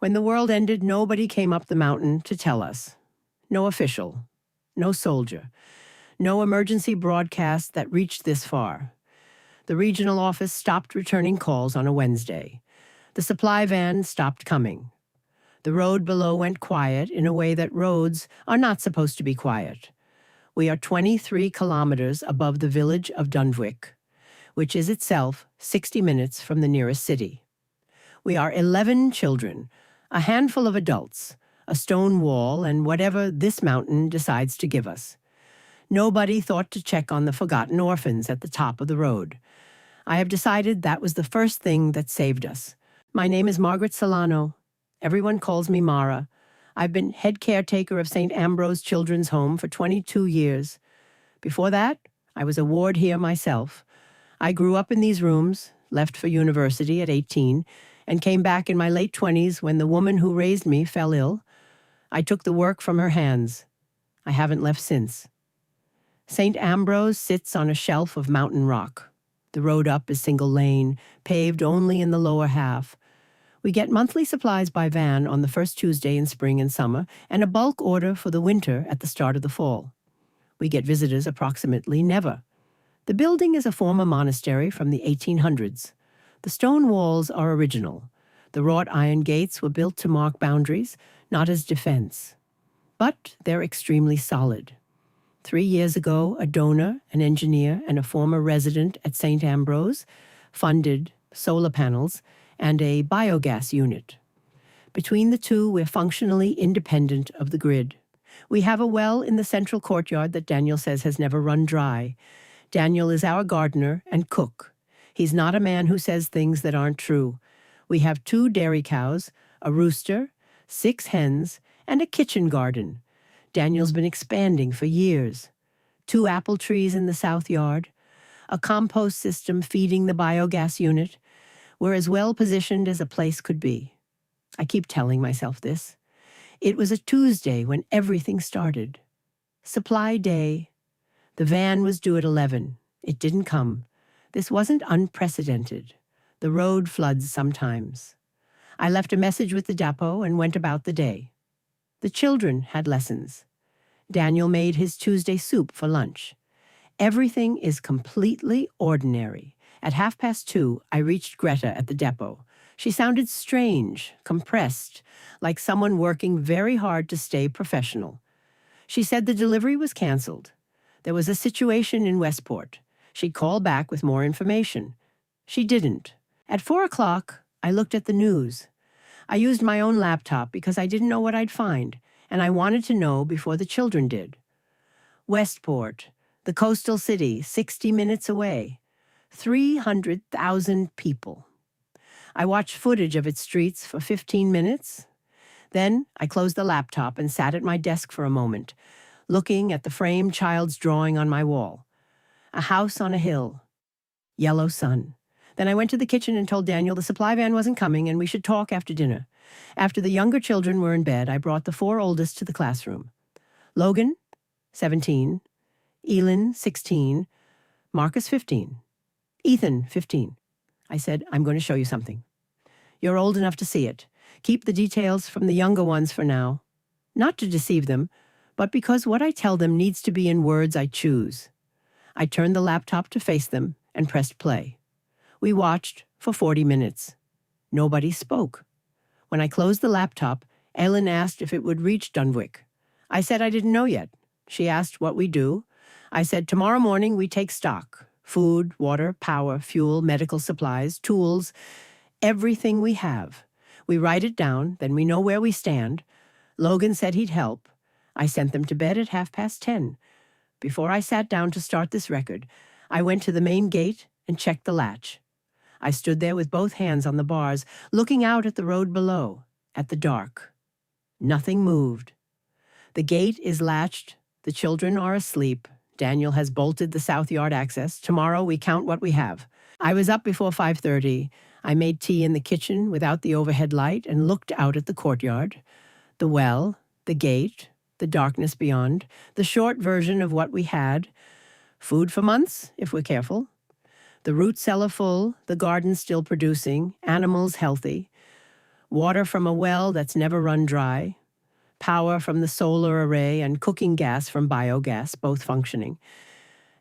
When the world ended, nobody came up the mountain to tell us. No official, no soldier, no emergency broadcast that reached this far. The regional office stopped returning calls on a Wednesday. The supply van stopped coming. The road below went quiet in a way that roads are not supposed to be quiet. We are 23 kilometers above the village of Dunwich, which is itself 60 minutes from the nearest city. We are 11 children, a handful of adults, a stone wall, and whatever this mountain decides to give us. Nobody thought to check on the forgotten orphans at the top of the road. I have decided that was the first thing that saved us. My name is Margaret Solano. Everyone calls me Mara. I've been head caretaker of St. Ambrose Children's Home for 22 years. Before that, I was a ward here myself. I grew up in these rooms, left for university at 18, and came back in my late 20s when the woman who raised me fell ill. I took the work from her hands. I haven't left since. St. Ambrose sits on a shelf of mountain rock. The road up is single lane, paved only in the lower half. We get monthly supplies by van on the first Tuesday in spring and summer, and a bulk order for the winter at the start of the fall. We get visitors approximately never. The building is a former monastery from the 1800s. The stone walls are original. The wrought iron gates were built to mark boundaries, not as defense. But they're extremely solid. 3 years ago, a donor, an engineer, and a former resident at St. Ambrose funded solar panels and a biogas unit. Between the two, we're functionally independent of the grid. We have a well in the central courtyard that Daniel says has never run dry. Daniel is our gardener and cook. He's not a man who says things that aren't true. We have 2 dairy cows, a rooster, 6 hens, and a kitchen garden. Daniel's been expanding for years. 2 apple trees in the south yard, a compost system feeding the biogas unit. We're as well positioned as a place could be. I keep telling myself this. It was a Tuesday when everything started. Supply day. The van was due at 11. It didn't come. This wasn't unprecedented. The road floods sometimes. I left a message with the depot and went about the day. The children had lessons. Daniel made his Tuesday soup for lunch. Everything is completely ordinary. At 2:30, I reached Greta at the depot. She sounded strange, compressed, like someone working very hard to stay professional. She said the delivery was canceled. There was a situation in Westport. She'd call back with more information. She didn't. At 4 o'clock, I looked at the news. I used my own laptop because I didn't know what I'd find, and I wanted to know before the children did. Westport, the coastal city, 60 minutes away. 300,000 people. I watched footage of its streets for 15 minutes. Then I closed the laptop and sat at my desk for a moment, looking at the framed child's drawing on my wall. A house on a hill. Yellow sun. Then I went to the kitchen and told Daniel the supply van wasn't coming and we should talk after dinner. After the younger children were in bed, I brought the 4 oldest to the classroom. Logan, 17. Elin, 16. Marcus, 15. Ethan, 15. I said, I'm going to show you something. You're old enough to see it. Keep the details from the younger ones for now. Not to deceive them, but because what I tell them needs to be in words I choose. I turned the laptop to face them and pressed play. We watched for 40 minutes. Nobody spoke. When I closed the laptop, Ellen asked if it would reach Dunwich. I said I didn't know yet. She asked what we do. I said tomorrow morning we take stock. Food, water, power, fuel, medical supplies, tools, everything we have. We write it down, then we know where we stand. Logan said he'd help. I sent them to bed at 10:30. Before I sat down to start this record, I went to the main gate and checked the latch. I stood there with both hands on the bars, looking out at the road below, at the dark. Nothing moved. The gate is latched. The children are asleep. Daniel has bolted the south yard access. Tomorrow we count what we have. I was up before 5:30. I made tea in the kitchen without the overhead light and looked out at the courtyard. The well, the gate, the darkness beyond, the short version of what we had. Food for months, if we're careful. The root cellar full, the garden still producing, animals healthy. water from a well that's never run dry, power from the solar array, and cooking gas from biogas, both functioning.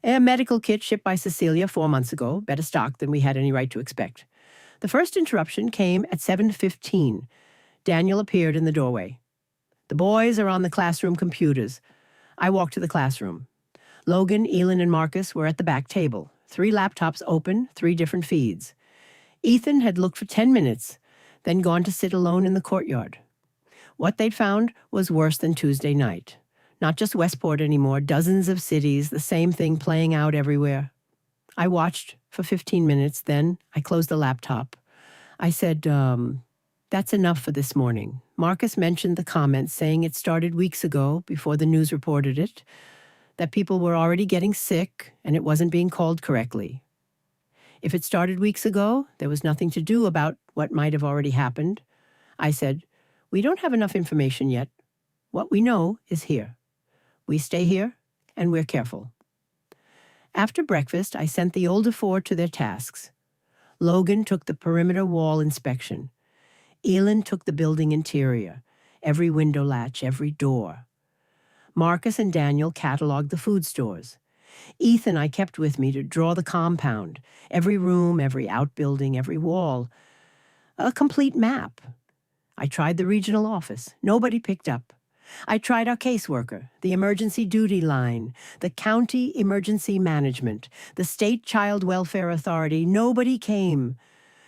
A medical kit shipped by Cecilia 4 months ago, better stock than we had any right to expect. The first interruption came at 7:15. Daniel appeared in the doorway. The boys are on the classroom computers. I walked to the classroom. Logan, Elin, and Marcus were at the back table. 3 laptops open, 3 different feeds. Ethan had looked for 10 minutes, then gone to sit alone in the courtyard. What they'd found was worse than Tuesday night. Not just Westport anymore, dozens of cities, the same thing playing out everywhere. I watched for 15 minutes, then I closed the laptop. I said, that's enough for this morning. Marcus mentioned the comments saying it started weeks ago, before the news reported it, that people were already getting sick and it wasn't being called correctly. If it started weeks ago, there was nothing to do about what might have already happened. I said, we don't have enough information yet. What we know is here. We stay here, and we're careful. After breakfast, I sent the older 4 to their tasks. Logan took the perimeter wall inspection. Elin took the building interior, every window latch, every door. Marcus and Daniel cataloged the food stores. Ethan I kept with me to draw the compound, every room, every outbuilding, every wall. A complete map. I tried the regional office. Nobody picked up. I tried our caseworker, the emergency duty line, the county emergency management, the state child welfare authority. Nobody came.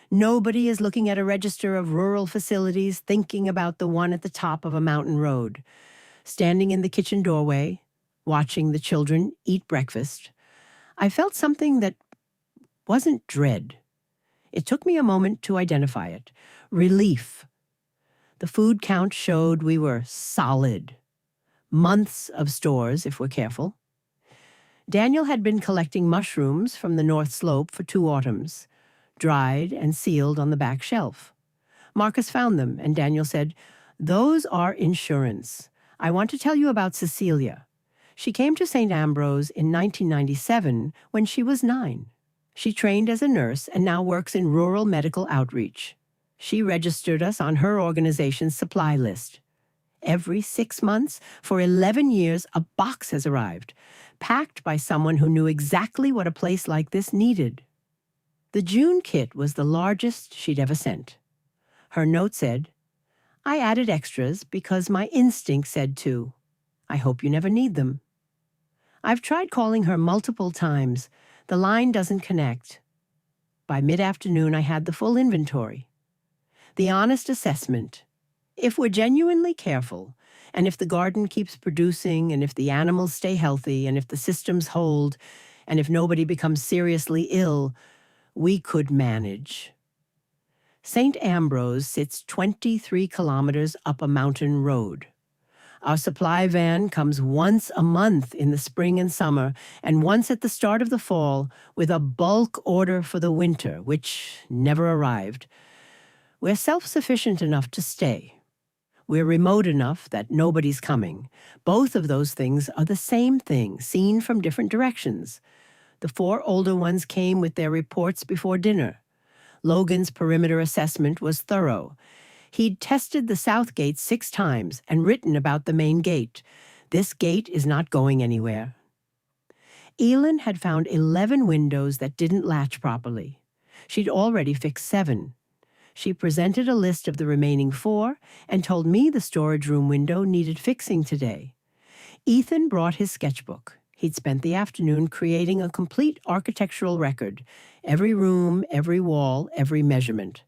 Nobody is looking at a register of rural facilities thinking about the one at the top of a mountain road. Standing in the kitchen doorway, watching the children eat breakfast, I felt something that wasn't dread. It took me a moment to identify it. Relief. The food count showed we were solid. Months of stores, if we're careful. Daniel had been collecting mushrooms from the North Slope for 2 autumns, dried and sealed on the back shelf. Marcus found them, and Daniel said, those are insurance. I want to tell you about Cecilia. She came to St. Ambrose in 1997 when she was 9. She trained as a nurse and now works in rural medical outreach. She registered us on her organization's supply list. Every 6 months, for 11 years, a box has arrived, packed by someone who knew exactly what a place like this needed. The June kit was the largest she'd ever sent. Her note said, I added extras because my instinct said to. I hope you never need them. I've tried calling her multiple times. The line doesn't connect. By mid-afternoon, I had the full inventory. The honest assessment. If we're genuinely careful, and if the garden keeps producing, and if the animals stay healthy, and if the systems hold, and if nobody becomes seriously ill, we could manage. St. Ambrose sits 23 kilometers up a mountain road. Our supply van comes once a month in the spring and summer, and once at the start of the fall with a bulk order for the winter, which never arrived. We're self-sufficient enough to stay. We're remote enough that nobody's coming. Both of those things are the same thing, seen from different directions. The 4 older ones came with their reports before dinner. Logan's perimeter assessment was thorough. He'd tested the south gate 6 times and written about the main gate. This gate is not going anywhere. Elin had found 11 windows that didn't latch properly. She'd already fixed 7. She presented a list of the remaining 4 and told me the storage room window needed fixing today. Ethan brought his sketchbook. He'd spent the afternoon creating a complete architectural record, every room, every wall, every measurement.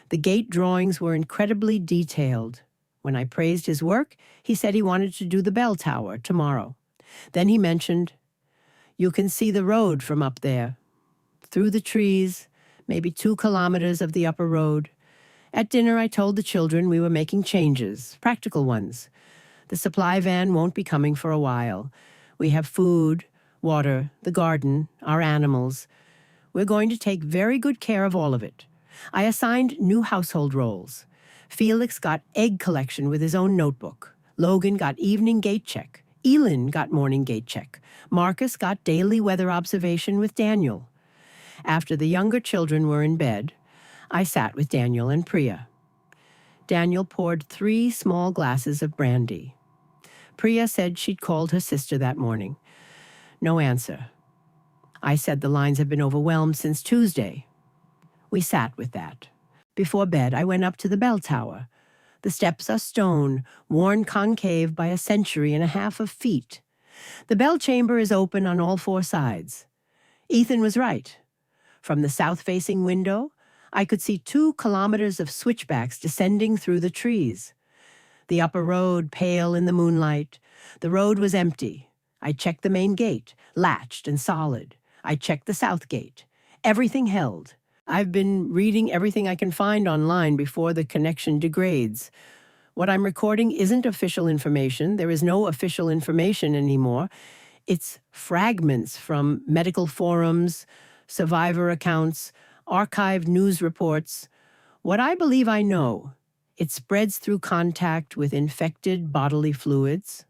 The gate drawings were incredibly detailed. When I praised his work, he said he wanted to do the bell tower tomorrow. Then he mentioned, you can see the road from up there, through the trees, maybe 2 kilometers of the upper road. At dinner, I told the children we were making changes, practical ones. The supply van won't be coming for a while. We have food, water, the garden, our animals. We're going to take very good care of all of it. I assigned new household roles. Felix got egg collection with his own notebook. Logan got evening gate check. Elin got morning gate check. Marcus got daily weather observation with Daniel. After the younger children were in bed, I sat with Daniel and Priya. Daniel poured 3 small glasses of brandy. Priya said she'd called her sister that morning. No answer. I said the lines have been overwhelmed since Tuesday. We sat with that. Before bed, I went up to the bell tower. The steps are stone, worn concave by 1.5 of feet. The bell chamber is open on all 4 sides. Ethan was right. From the south-facing window, I could see 2 kilometers of switchbacks descending through the trees. The upper road, pale in the moonlight. The road was empty. I checked the main gate, latched and solid. I checked the south gate. Everything held. I've been reading everything I can find online before the connection degrades. What I'm recording isn't official information. There is no official information anymore. It's fragments from medical forums, survivor accounts, archived news reports. What I believe I know, it spreads through contact with infected bodily fluids,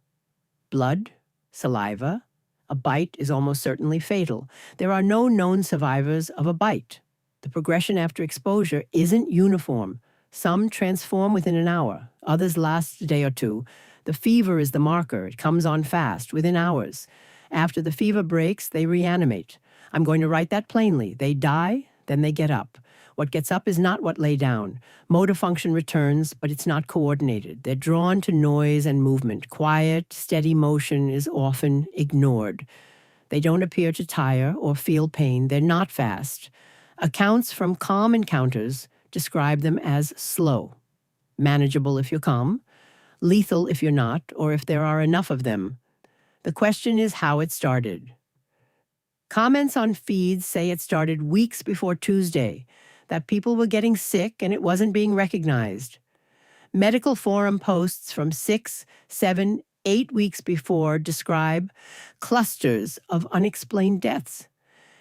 blood, saliva. A bite is almost certainly fatal. There are no known survivors of a bite. The progression after exposure isn't uniform. Some transform within an hour. Others last a day or 2. The fever is the marker. It comes on fast, within hours. After the fever breaks, they reanimate. I'm going to write that plainly. They die, then they get up. What gets up is not what lay down. Motor function returns, but it's not coordinated. They're drawn to noise and movement. Quiet, steady motion is often ignored. They don't appear to tire or feel pain. They're not fast. Accounts from calm encounters describe them as slow. Manageable if you're calm, lethal if you're not, or if there are enough of them. The question is how it started. Comments on feeds say it started weeks before Tuesday, that people were getting sick and it wasn't being recognized. Medical forum posts from 6, 7, 8 weeks before describe clusters of unexplained deaths.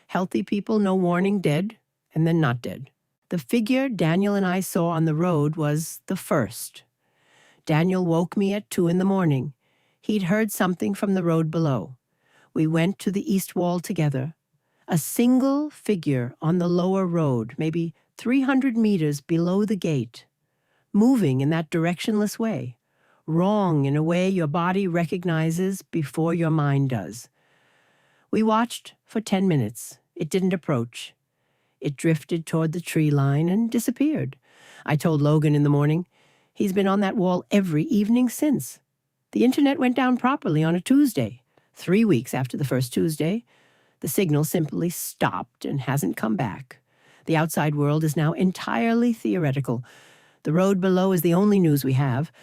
Healthy people, no warning, dead, and then not dead. The figure Daniel and I saw on the road was the first. Daniel woke me at 2 a.m. He'd heard something from the road below. We went to the east wall together. A single figure on the lower road, maybe 300 meters below the gate, moving in that directionless way, wrong in a way your body recognizes before your mind does. We watched for 10 minutes. It didn't approach. It drifted toward the tree line and disappeared. I told Logan in the morning. He's been on that wall every evening since. The internet went down properly on a Tuesday. 3 weeks after the first Tuesday, the signal simply stopped and hasn't come back. The outside world is now entirely theoretical. The road below is the only news we have.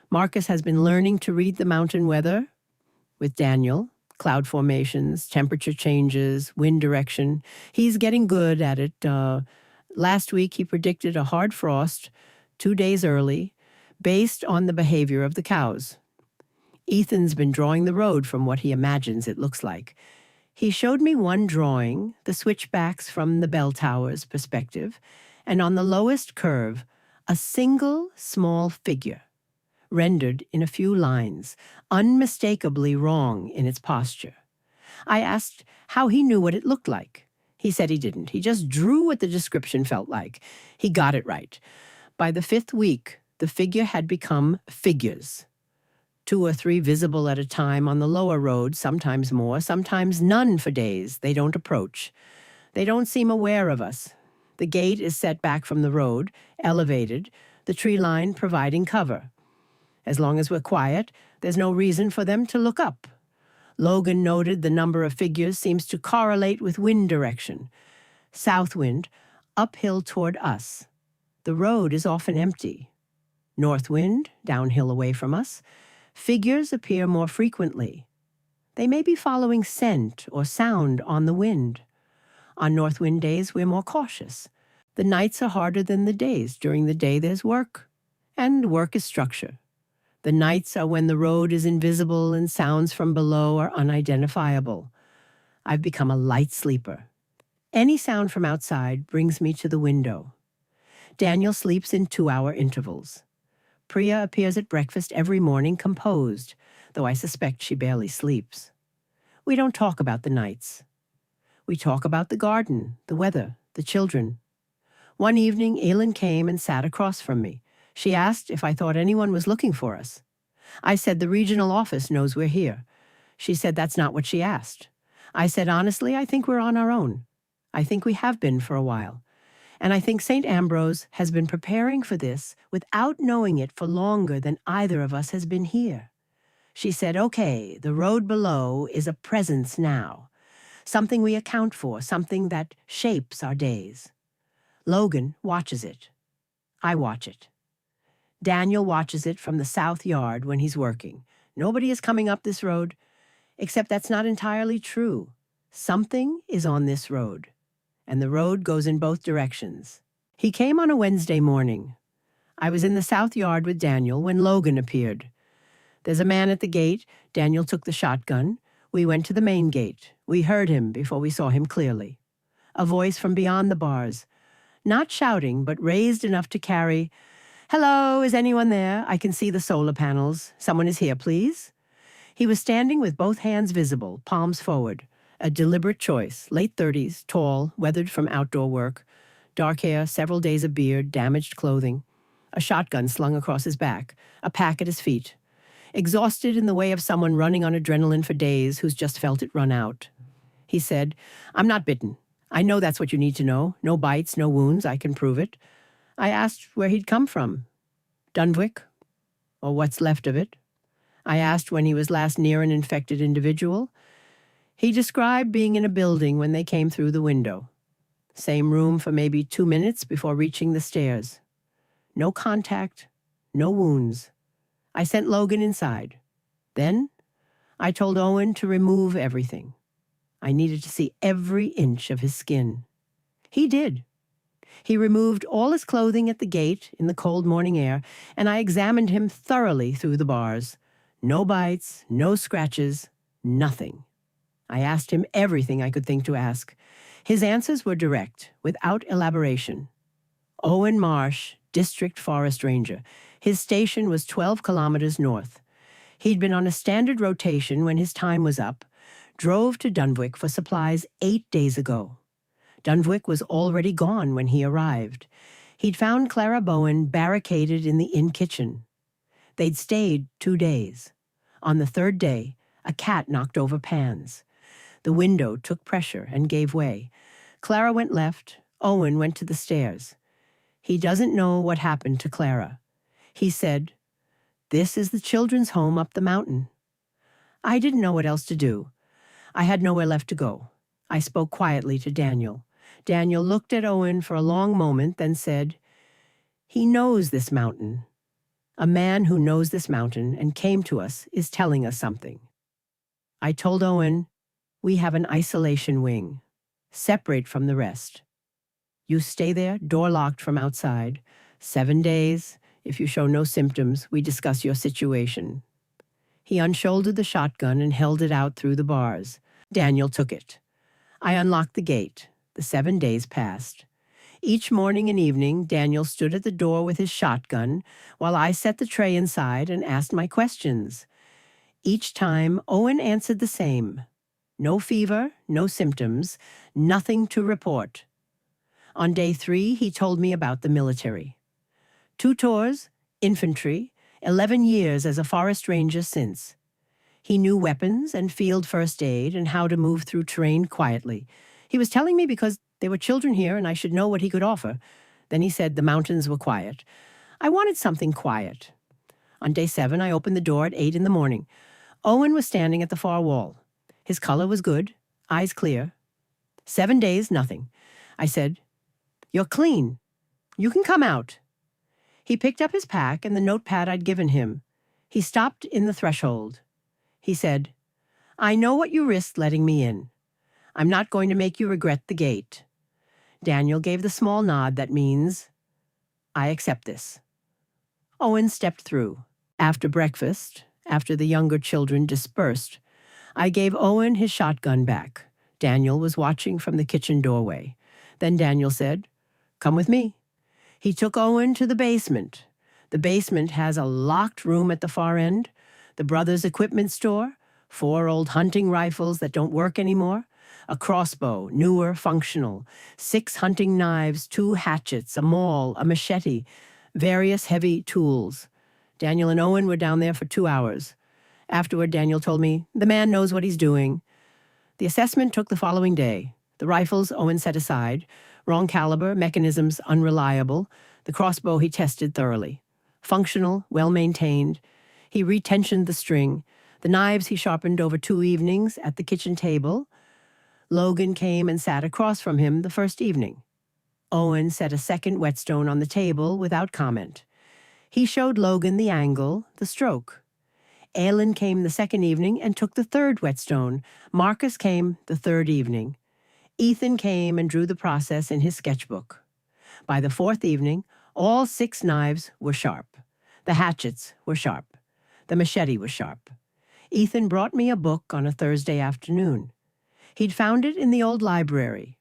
Marcus has been learning to read the mountain weather with Daniel, cloud formations, temperature changes, wind direction. He's getting good at it. Last week he predicted a hard frost 2 days early based on the behavior of the cows. Ethan's been drawing the road from what he imagines it looks like. He showed me one drawing, the switchbacks from the bell tower's perspective, and on the lowest curve, a single small figure, rendered in a few lines, unmistakably wrong in its posture. I asked how he knew what it looked like. He said he didn't. He just drew what the description felt like. He got it right. By the 5th week, the figure had become figures. 2 or 3 visible at a time on the lower road, sometimes more, sometimes none for days. They don't approach. They don't seem aware of us. The gate is set back from the road, elevated, the tree line providing cover. As long as we're quiet, there's no reason for them to look up. Logan noted the number of figures seems to correlate with wind direction. South wind, uphill toward us. The road is often empty. North wind, downhill away from us. Figures appear more frequently. They may be following scent or sound on the wind. On north wind days, we're more cautious. The nights are harder than the days. During the day, there's work. And work is structure. The nights are when the road is invisible and sounds from below are unidentifiable. I've become a light sleeper. Any sound from outside brings me to the window. Daniel sleeps in 2-hour intervals. Priya appears at breakfast every morning composed, though I suspect she barely sleeps. We don't talk about the nights. We talk about the garden, the weather, the children. One evening, Aylin came and sat across from me. She asked if I thought anyone was looking for us. I said the regional office knows we're here. She said that's not what she asked. I said, honestly, I think we're on our own. I think we have been for a while. And I think St. Ambrose has been preparing for this without knowing it for longer than either of us has been here. She said, okay, the road below is a presence now. Something we account for, something that shapes our days. Logan watches it. I watch it. Daniel watches it from the south yard when he's working. Nobody is coming up this road, except that's not entirely true. Something is on this road, and the road goes in both directions. He came on a Wednesday morning. I was in the south yard with Daniel when Logan appeared. There's a man at the gate. Daniel took the shotgun. We went to the main gate. We heard him before we saw him clearly. A voice from beyond the bars. Not shouting, but raised enough to carry, "Hello, is anyone there? I can see the solar panels. Someone is here, please." He was standing with both hands visible, palms forward. A deliberate choice, late 30s, tall, weathered from outdoor work. Dark hair, several days of beard, damaged clothing. A shotgun slung across his back, a pack at his feet. Exhausted in the way of someone running on adrenaline for days who's just felt it run out. He said, "I'm not bitten. I know that's what you need to know. No bites, no wounds. I can prove it." I asked where he'd come from. Dunwich, or what's left of it. I asked when he was last near an infected individual. He described being in a building when they came through the window. Same room for maybe 2 minutes before reaching the stairs. No contact, no wounds. I sent Logan inside. Then I told Owen to remove everything. I needed to see every inch of his skin. He did. He removed all his clothing at the gate in the cold morning air, and I examined him thoroughly through the bars. No bites, no scratches, nothing. I asked him everything I could think to ask. His answers were direct, without elaboration. Owen Marsh, District Forest Ranger. His station was 12 kilometers north. He'd been on a standard rotation when his time was up, drove to Dunwich for supplies 8 days ago. Dunwich was already gone when he arrived. He'd found Clara Bowen barricaded in the inn kitchen. They'd stayed 2 days. On the 3rd day, a cat knocked over pans. The window took pressure and gave way. Clara went left. Owen went to the stairs. He doesn't know what happened to Clara. He said, "This is the children's home up the mountain." I didn't know what else to do. I had nowhere left to go. I spoke quietly to Daniel. Daniel looked at Owen for a long moment, then said, "He knows this mountain. A man who knows this mountain and came to us is telling us something." I told Owen, "We have an isolation wing, separate from the rest. You stay there, door locked from outside. 7 days. If you show no symptoms, we discuss your situation." He unshouldered the shotgun and held it out through the bars. Daniel took it. I unlocked the gate. The 7 days passed. Each morning and evening, Daniel stood at the door with his shotgun while I set the tray inside and asked my questions. Each time, Owen answered the same. No fever, no symptoms, nothing to report. On day 3, he told me about the military. 2 tours, infantry, 11 years as a forest ranger since. He knew weapons and field first aid and how to move through terrain quietly. He was telling me because there were children here and I should know what he could offer. Then he said the mountains were quiet. I wanted something quiet. On day 7, I opened the door at 8 in the morning. Owen was standing at the far wall. His color was good, eyes clear. 7 days, nothing. I said, "You're clean. You can come out." He picked up his pack and the notepad I'd given him. He stopped in the threshold. He said, "I know what you risked letting me in. I'm not going to make you regret the gate." Daniel gave the small nod that means, "I accept this." Owen stepped through. After breakfast, after the younger children dispersed, I gave Owen his shotgun back. Daniel was watching from the kitchen doorway. Then Daniel said, "Come with me." He took Owen to the basement. The basement has a locked room at the far end, the brothers' equipment store, 4 old hunting rifles that don't work anymore, a crossbow, newer, functional, 6 hunting knives, 2 hatchets, a maul, a machete, various heavy tools. Daniel and Owen were down there for 2 hours. Afterward, Daniel told me, "The man knows what he's doing." The assessment took the following day. The rifles Owen set aside. Wrong caliber, mechanisms unreliable. The crossbow he tested thoroughly. Functional, well-maintained. He retensioned the string. The knives he sharpened over 2 evenings at the kitchen table. Logan came and sat across from him the first evening. Owen set a second whetstone on the table without comment. He showed Logan the angle, the stroke. Aylin came the second evening and took the third whetstone. Marcus came the third evening. Ethan came and drew the process in his sketchbook. By the fourth evening, all 6 knives were sharp. The hatchets were sharp. The machete was sharp. Ethan brought me a book on a Thursday afternoon. He'd found it in the old library,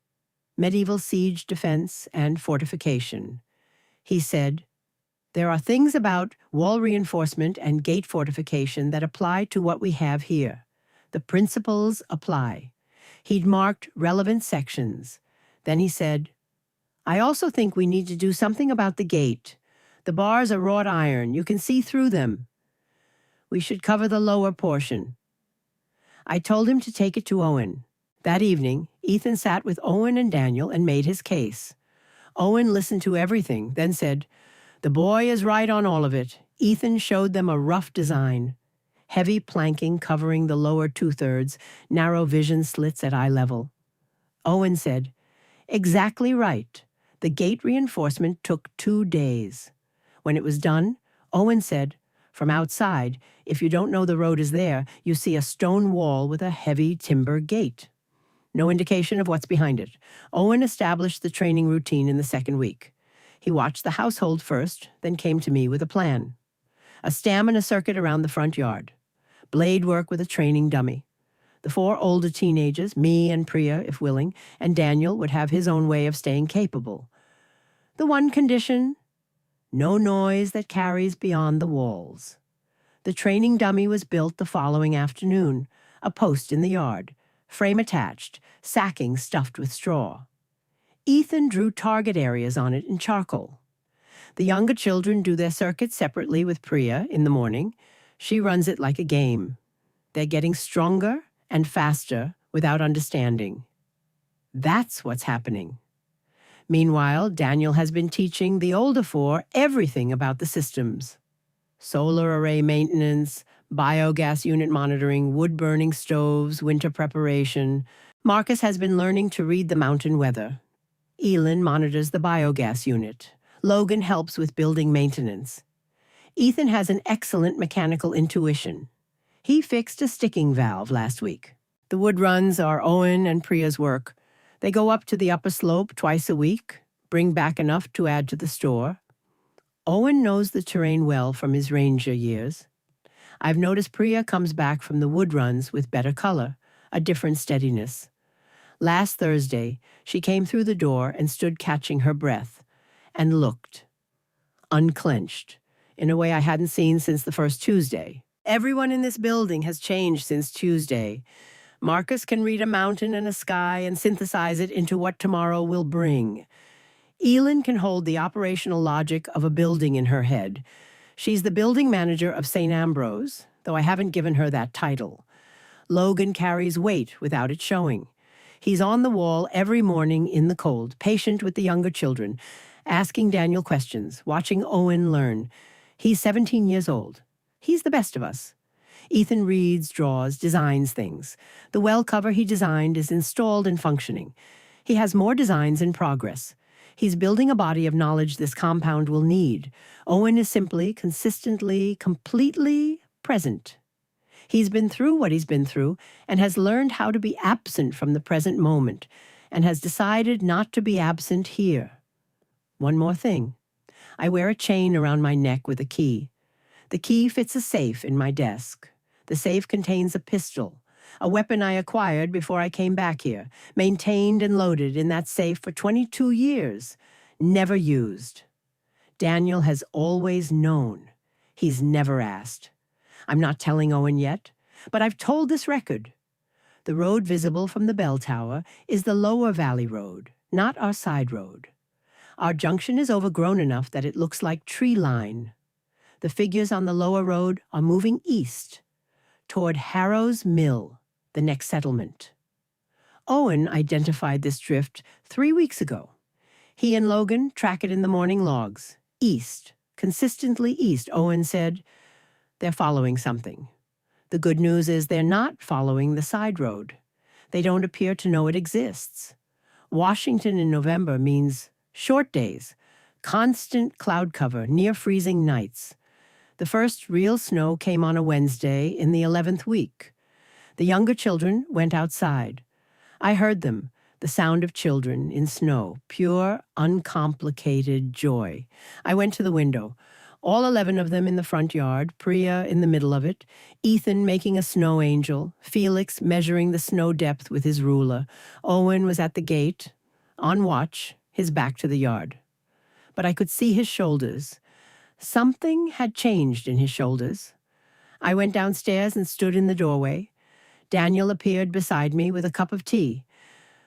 Medieval Siege Defense and Fortification. He said, "There are things about wall reinforcement and gate fortification that apply to what we have here. The principles apply." He'd marked relevant sections. Then he said, "I also think we need to do something about the gate. The bars are wrought iron. You can see through them. We should cover the lower portion." I told him to take it to Owen. That evening, Ethan sat with Owen and Daniel and made his case. Owen listened to everything, then said, "The boy is right on all of it." Ethan showed them a rough design. Heavy planking covering the lower 2/3, narrow vision slits at eye level. Owen said, "Exactly right. The gate reinforcement took 2 days. When it was done, Owen said, from outside, if you don't know the road is there, you see a stone wall with a heavy timber gate. No indication of what's behind it. Owen established the training routine in the second week. He watched the household first, then came to me with a plan. A stamina circuit around the front yard. Blade work with a training dummy. The 4 older teenagers, me and Priya, if willing, and Daniel would have his own way of staying capable. The one condition, no noise that carries beyond the walls. The training dummy was built the following afternoon, a post in the yard, frame attached, sacking stuffed with straw. Ethan drew target areas on it in charcoal. The younger children do their circuits separately with Priya in the morning. She runs it like a game. They're getting stronger and faster without understanding. That's what's happening. Meanwhile, Daniel has been teaching the older 4 everything about the systems. Solar array maintenance, biogas unit monitoring, wood-burning stoves, winter preparation. Marcus has been learning to read the mountain weather. Elin monitors the biogas unit. Logan helps with building maintenance. Ethan has an excellent mechanical intuition. He fixed a sticking valve last week. The wood runs are Owen and Priya's work. They go up to the upper slope twice a week, bring back enough to add to the store. Owen knows the terrain well from his ranger years. I've noticed Priya comes back from the wood runs with better color, a different steadiness. Last Thursday, she came through the door and stood catching her breath, and looked, unclenched, in a way I hadn't seen since the first Tuesday. Everyone in this building has changed since Tuesday. Marcus can read a mountain and a sky and synthesize it into what tomorrow will bring. Elin can hold the operational logic of a building in her head. She's the building manager of St. Ambrose, though I haven't given her that title. Logan carries weight without it showing. He's on the wall every morning in the cold, patient with the younger children, asking Daniel questions, watching Owen learn. He's 17 years old. He's the best of us. Ethan reads, draws, designs things. The well cover he designed is installed and functioning. He has more designs in progress. He's building a body of knowledge this compound will need. Owen is simply, consistently, completely present. He's been through what he's been through and has learned how to be absent from the present moment and has decided not to be absent here. One more thing. I wear a chain around my neck with a key. The key fits a safe in my desk. The safe contains a pistol, a weapon I acquired before I came back here, maintained and loaded in that safe for 22 years, never used. Daniel has always known. He's never asked. I'm not telling Owen yet, but I've told this record. The road visible from the bell tower is the lower valley road, not our side road. Our junction is overgrown enough that it looks like tree line. The figures on the lower road are moving east, toward Harrow's Mill, the next settlement. Owen identified this drift 3 weeks ago. He and Logan track it in the morning logs. East, consistently east, Owen said. They're following something. The good news is they're not following the side road. They don't appear to know it exists. Washington in November means short days, constant cloud cover, near freezing nights. The first real snow came on a Wednesday in the 11th week. The younger children went outside. I heard them, the sound of children in snow, pure, uncomplicated joy. I went to the window. All 11 of them in the front yard, Priya in the middle of it, Ethan making a snow angel, Felix measuring the snow depth with his ruler. Owen was at the gate, on watch, his back to the yard. But I could see his shoulders. Something had changed in his shoulders. I went downstairs and stood in the doorway. Daniel appeared beside me with a cup of tea.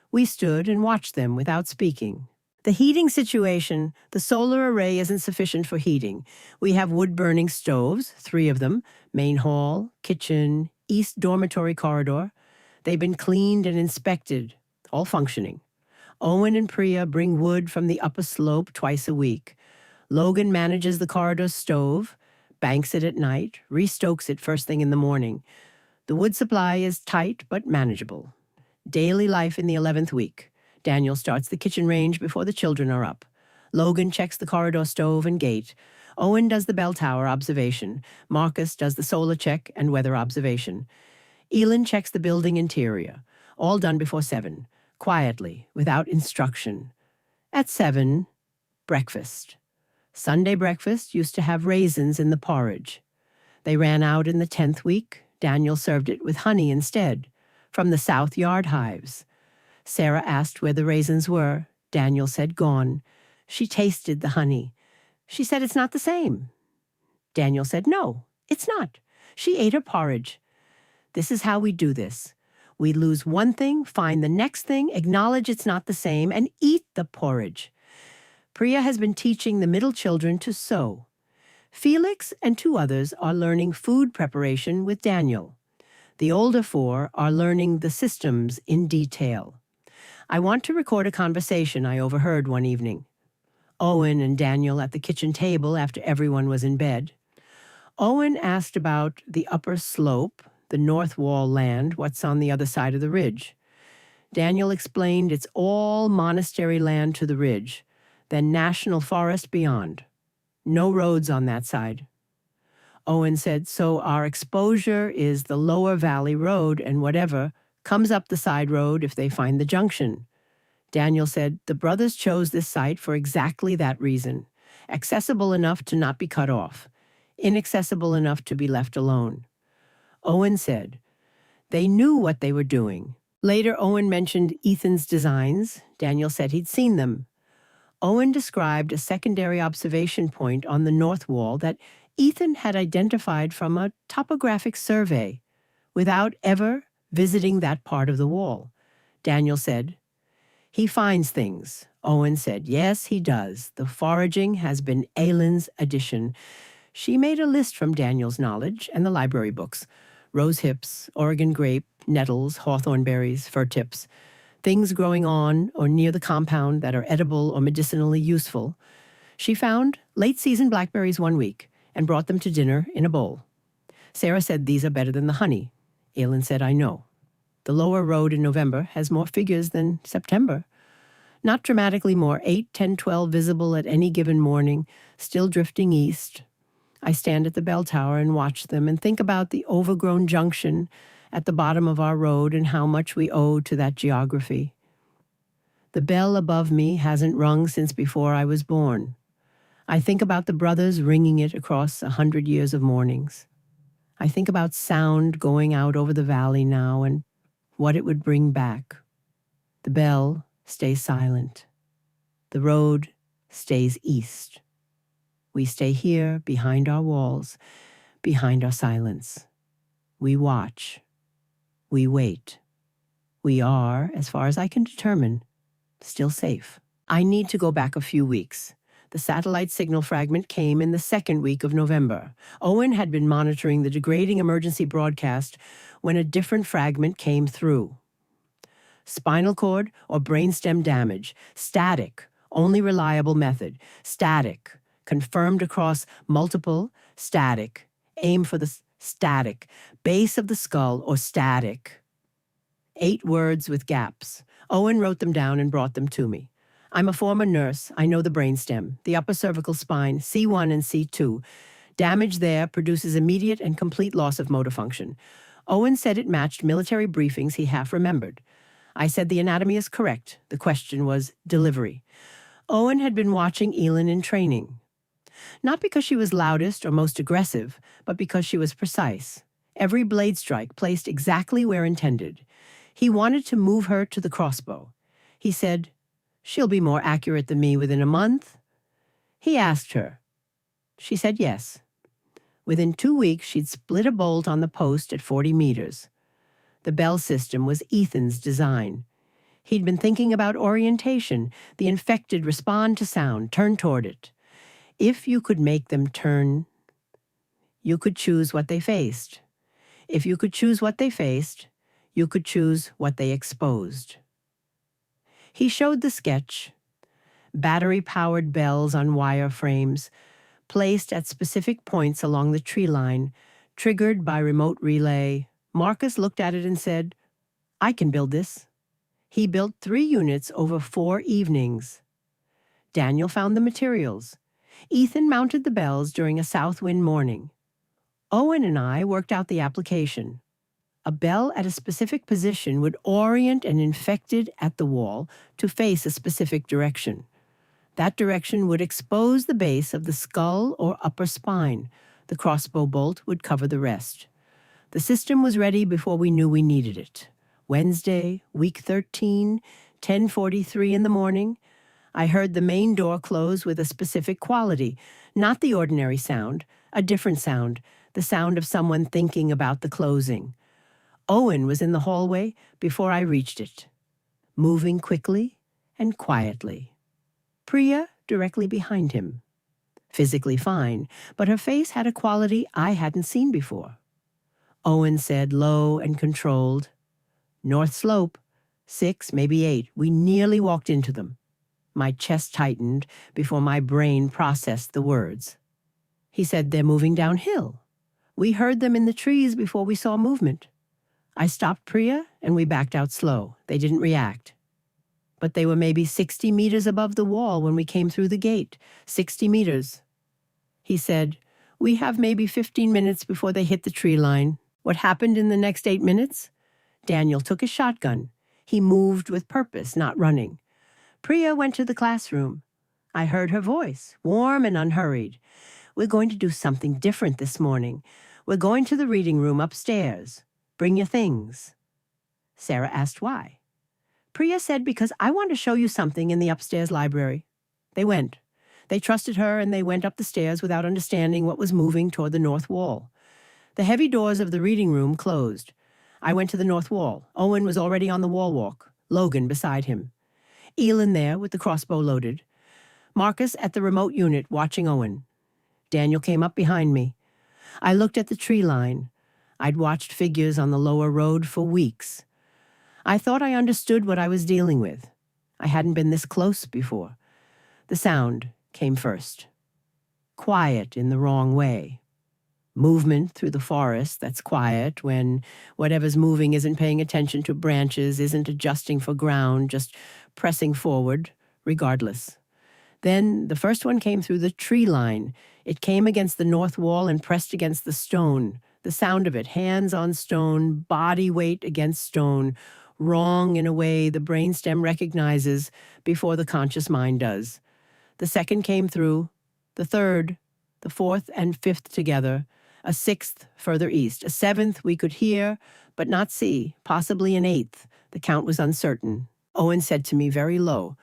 We stood and watched them without speaking. The heating situation, the solar array isn't sufficient for heating. We have wood-burning stoves, 3 of them, main hall, kitchen, east dormitory corridor. They've been cleaned and inspected, all functioning. Owen and Priya bring wood from the upper slope twice a week. Logan manages the corridor stove, banks it at night, restokes it first thing in the morning. The wood supply is tight but manageable. Daily life in the 11th week. Daniel starts the kitchen range before the children are up. Logan checks the corridor stove and gate. Owen does the bell tower observation. Marcus does the solar check and weather observation. Elin checks the building interior. All done before 7. Quietly, without instruction. At 7, breakfast. Sunday breakfast used to have raisins in the porridge. They ran out in the 10th week. Daniel served it with honey instead, from the south yard hives. Sarah asked where the raisins were. Daniel said gone. She tasted the honey. She said it's not the same. Daniel said no, it's not. She ate her porridge. This is how we do this. We lose one thing, find the next thing, acknowledge it's not the same, and eat the porridge. Priya has been teaching the middle children to sew. Felix and 2 others are learning food preparation with Daniel. The older 4 are learning the systems in detail. I want to record a conversation I overheard one evening. Owen and Daniel at the kitchen table after everyone was in bed. Owen asked about the upper slope, the north wall land, what's on the other side of the ridge. Daniel explained it's all monastery land to the ridge, then national forest beyond. No roads on that side. Owen said, so our exposure is the lower valley road and whatever comes up the side road if they find the junction. Daniel said, the brothers chose this site for exactly that reason. Accessible enough to not be cut off. Inaccessible enough to be left alone. Owen said, they knew what they were doing. Later, Owen mentioned Ethan's designs. Daniel said he'd seen them. Owen described a secondary observation point on the north wall that Ethan had identified from a topographic survey without ever visiting that part of the wall. Daniel said, he finds things. Owen said, yes, he does. The foraging has been Aylin's addition. She made a list from Daniel's knowledge and the library books. Rose hips, Oregon grape, nettles, hawthorn berries, fir tips. Things growing on or near the compound that are edible or medicinally useful. She found late-season blackberries one week and brought them to dinner in a bowl. Sarah said these are better than the honey. Aylin said, I know. The lower road in November has more figures than September. Not dramatically more, 8, 10, 12 visible at any given morning, still drifting east. I stand at the bell tower and watch them and think about the overgrown junction at the bottom of our road and how much we owe to that geography. The bell above me hasn't rung since before I was born. I think about the brothers ringing it across 100 years of mornings. I think about sound going out over the valley now and what it would bring back. The bell stays silent. The road stays east. We stay here behind our walls, behind our silence. We watch. We wait. We are, as far as I can determine, still safe. I need to go back a few weeks. The satellite signal fragment came in the second week of November. Owen had been monitoring the degrading emergency broadcast when a different fragment came through. Spinal cord or brainstem damage. Static. Only reliable method. Static. Confirmed across multiple. Static. Aim for the static. Base of the skull or static. 8 words with gaps. Owen wrote them down and brought them to me. I'm a former nurse. I know the brainstem, the upper cervical spine, C1 and C2. Damage there produces immediate and complete loss of motor function. Owen said it matched military briefings he half remembered. I said the anatomy is correct. The question was delivery. Owen had been watching Elin in training. Not because she was loudest or most aggressive, but because she was precise. Every blade strike placed exactly where intended. He wanted to move her to the crossbow. He said, "She'll be more accurate than me within a month." He asked her. She said yes. Within 2 weeks, she'd split a bolt on the post at 40 meters. The bell system was Ethan's design. He'd been thinking about orientation. The infected respond to sound, turn toward it. If you could make them turn, you could choose what they faced. If you could choose what they faced, you could choose what they exposed. He showed the sketch. Battery-powered bells on wire frames, placed at specific points along the tree line, triggered by remote relay. Marcus looked at it and said, "I can build this." He built 3 units over 4 evenings. Daniel found the materials. Ethan mounted the bells during a south wind morning. Owen and I worked out the application. A bell at a specific position would orient an infected at the wall to face a specific direction. That direction would expose the base of the skull or upper spine. The crossbow bolt would cover the rest. The system was ready before we knew we needed it. Wednesday, week 13, 10:43 in the morning. I heard the main door close with a specific quality, not the ordinary sound, a different sound, the sound of someone thinking about the closing. Owen was in the hallway before I reached it, moving quickly and quietly. Priya directly behind him. Physically fine, but her face had a quality I hadn't seen before. Owen said, low and controlled, "North slope, 6, maybe 8. We nearly walked into them." My chest tightened before my brain processed the words. He said, "They're moving downhill. We heard them in the trees before we saw movement." I stopped Priya, and we backed out slow. They didn't react. But they were maybe 60 meters above the wall when we came through the gate. 60 meters. He said, "We have maybe 15 minutes before they hit the tree line." What happened in the next 8 minutes? Daniel took his shotgun. He moved with purpose, not running. Priya went to the classroom. I heard her voice, warm and unhurried. "We're going to do something different this morning. We're going to the reading room upstairs. Bring your things." Sarah asked why. Priya said, "Because I want to show you something in the upstairs library." They went. They trusted her, and they went up the stairs without understanding what was moving toward the north wall. The heavy doors of the reading room closed. I went to the north wall. Owen was already on the wall walk, Logan beside him. Elin there with the crossbow loaded. Marcus at the remote unit watching Owen. Daniel came up behind me. I looked at the tree line. I'd watched figures on the lower road for weeks. I thought I understood what I was dealing with. I hadn't been this close before. The sound came first. Quiet in the wrong way. Movement through the forest that's quiet when whatever's moving isn't paying attention to branches, isn't adjusting for ground, just pressing forward, regardless. Then the first one came through the tree line. It came against the north wall and pressed against the stone. The sound of it, hands on stone, body weight against stone, wrong in a way the brainstem recognizes before the conscious mind does. The second came through, the third, the fourth and fifth together, a sixth further east, a seventh we could hear but not see, possibly an eighth. The count was uncertain. Owen said to me very low,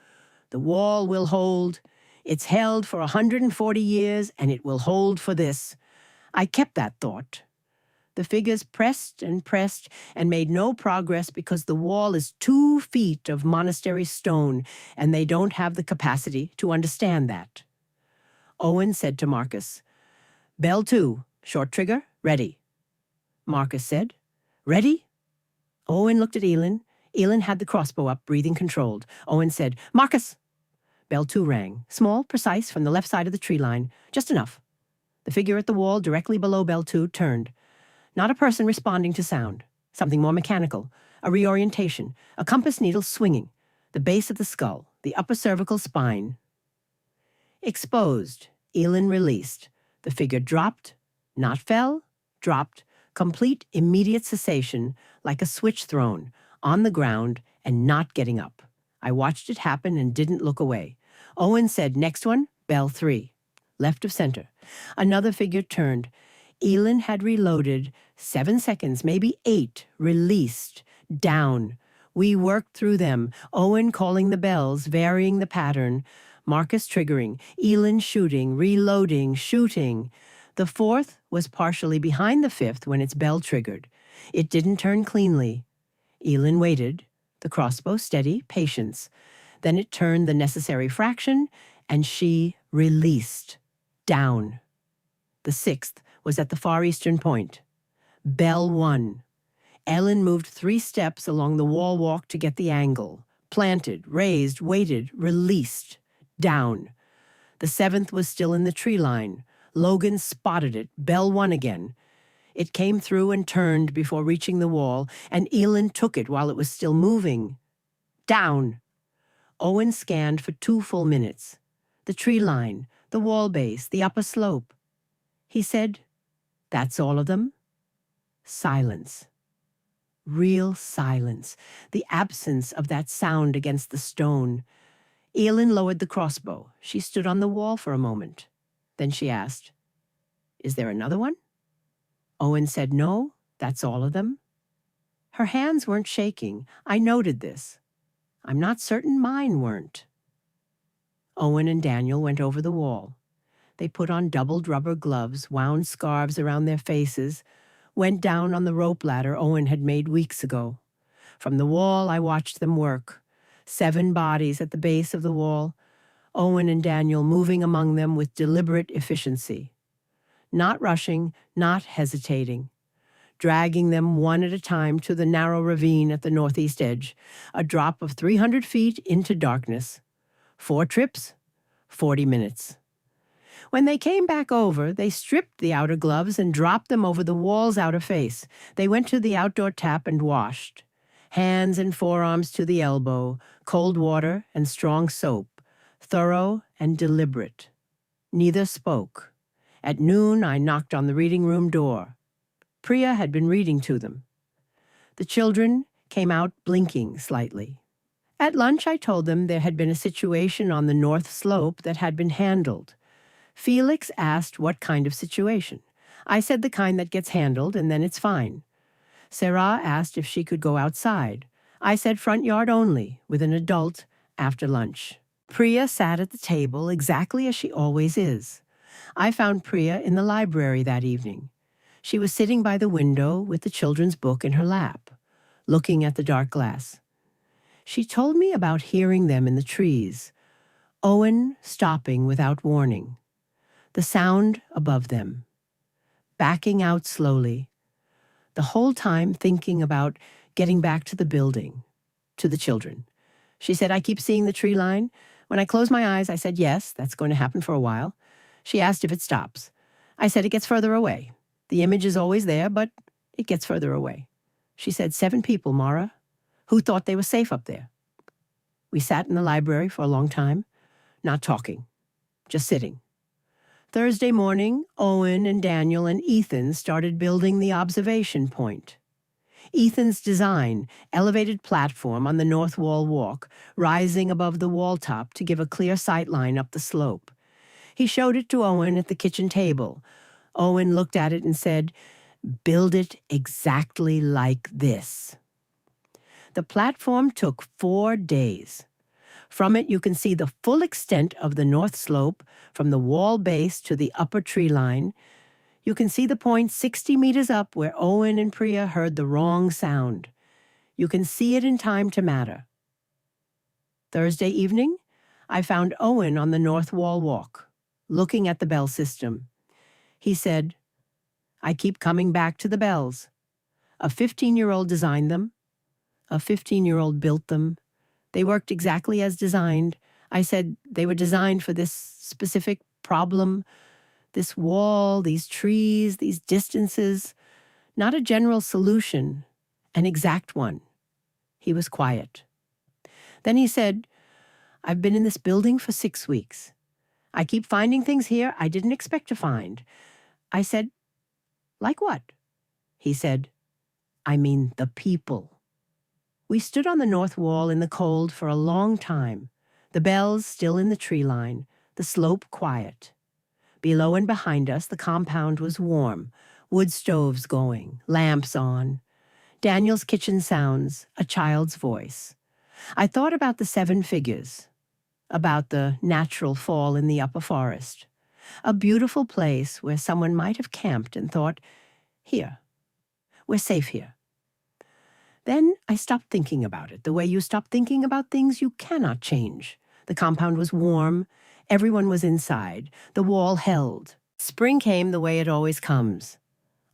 "The wall will hold. It's held for 140 years, and it will hold for this." I kept that thought. The figures pressed and made no progress because the wall is 2 feet of monastery stone, and they don't have the capacity to understand that. Owen said to Marcus, "Bell 2, short trigger, ready." Marcus said, "Ready?" Owen looked at Elin. Elin had the crossbow up, breathing controlled. Owen said, "Marcus!" Bell 2 rang, small, precise, from the left side of the tree line, just enough. The figure at the wall directly below Bell 2 turned. Not a person responding to sound. Something more mechanical. A reorientation. A compass needle swinging. The base of the skull. The upper cervical spine. Exposed. Elin released. The figure dropped. Not fell. Dropped. Complete immediate cessation, like a switch thrown, on the ground and not getting up. I watched it happen and didn't look away. Owen said, "Next one, Bell 3. Left of center." Another figure turned. Elin had reloaded. 7 seconds, maybe 8, released, down. We worked through them, Owen calling the bells, varying the pattern, Marcus triggering, Elin shooting, reloading, shooting. The 4th was partially behind the 5th when its bell triggered. It didn't turn cleanly. Elin waited, the crossbow steady, patience. Then it turned the necessary fraction, and she released, down. The 6th was at the far eastern point. Bell 1. Ellen moved 3 steps along the wall walk to get the angle. Planted, raised, waited, released, down. The 7th was still in the tree line. Logan spotted it, Bell 1 again. It came through and turned before reaching the wall, and Elin took it while it was still moving. Down. Owen scanned for 2 full minutes. The tree line, the wall base, the upper slope. He said, "That's all of them?" Silence. Real silence. The absence of that sound against the stone. Elin lowered the crossbow. She stood on the wall for a moment. Then she asked, "Is there another one?" Owen said, "No, that's all of them." Her hands weren't shaking. I noted this. I'm not certain mine weren't. Owen and Daniel went over the wall. They put on doubled rubber gloves, wound scarves around their faces, went down on the rope ladder Owen had made weeks ago. From the wall, I watched them work. 7 bodies at the base of the wall, Owen and Daniel moving among them with deliberate efficiency. Not rushing, not hesitating. Dragging them one at a time to the narrow ravine at the northeast edge, a drop of 300 feet into darkness. 4 trips, 40 minutes. When they came back over, they stripped the outer gloves and dropped them over the wall's outer face. They went to the outdoor tap and washed. Hands and forearms to the elbow, cold water and strong soap, thorough and deliberate. Neither spoke. At noon, I knocked on the reading room door. Priya had been reading to them. The children came out blinking slightly. At lunch, I told them there had been a situation on the north slope that had been handled. Felix asked what kind of situation. I said the kind that gets handled and then it's fine. Sarah asked if she could go outside. I said front yard only, with an adult, after lunch. Priya sat at the table exactly as she always is. I found Priya in the library that evening. She was sitting by the window with the children's book in her lap, looking at the dark glass. She told me about hearing them in the trees, Owen stopping without warning, the sound above them, backing out slowly, the whole time thinking about getting back to the building, to the children. She said, "I keep seeing the tree line. When I close my eyes, I said, yes, that's going to happen for a while." She asked if it stops. I said, "It gets further away. The image is always there, but it gets further away." She said, 7 people, Mara. Who thought they were safe up there? We sat in the library for a long time, not talking, just sitting. Thursday morning, Owen and Daniel and Ethan started building the observation point. Ethan's design, elevated platform on the north wall walk, rising above the wall top to give a clear sight line up the slope. He showed it to Owen at the kitchen table. Owen looked at it and said, "Build it exactly like this." The platform took 4 days. From it, you can see the full extent of the north slope, from the wall base to the upper tree line. You can see the point 60 meters up where Owen and Priya heard the wrong sound. You can see it in time to matter. Thursday evening, I found Owen on the North Wall walk, looking at the bell system. He said, "I keep coming back to the bells. A 15-year-old designed them. A 15-year-old built them. They worked exactly as designed. I said they were designed for this specific problem, this wall, these trees, these distances, not a general solution, an exact one." He was quiet. Then he said, "I've been in this building for 6 weeks. I keep finding things here I didn't expect to find." I said, "Like what?" He said, "I mean the people." We stood on the north wall in the cold for a long time, the bells still in the tree line, the slope quiet. Below and behind us, the compound was warm, wood stoves going, lamps on. Daniel's kitchen sounds, a child's voice. I thought about the 7 figures, about the natural fall in the upper forest, a beautiful place where someone might have camped and thought, "Here, we're safe here." Then I stopped thinking about it, the way you stop thinking about things you cannot change. The compound was warm, everyone was inside, the wall held. Spring came the way it always comes.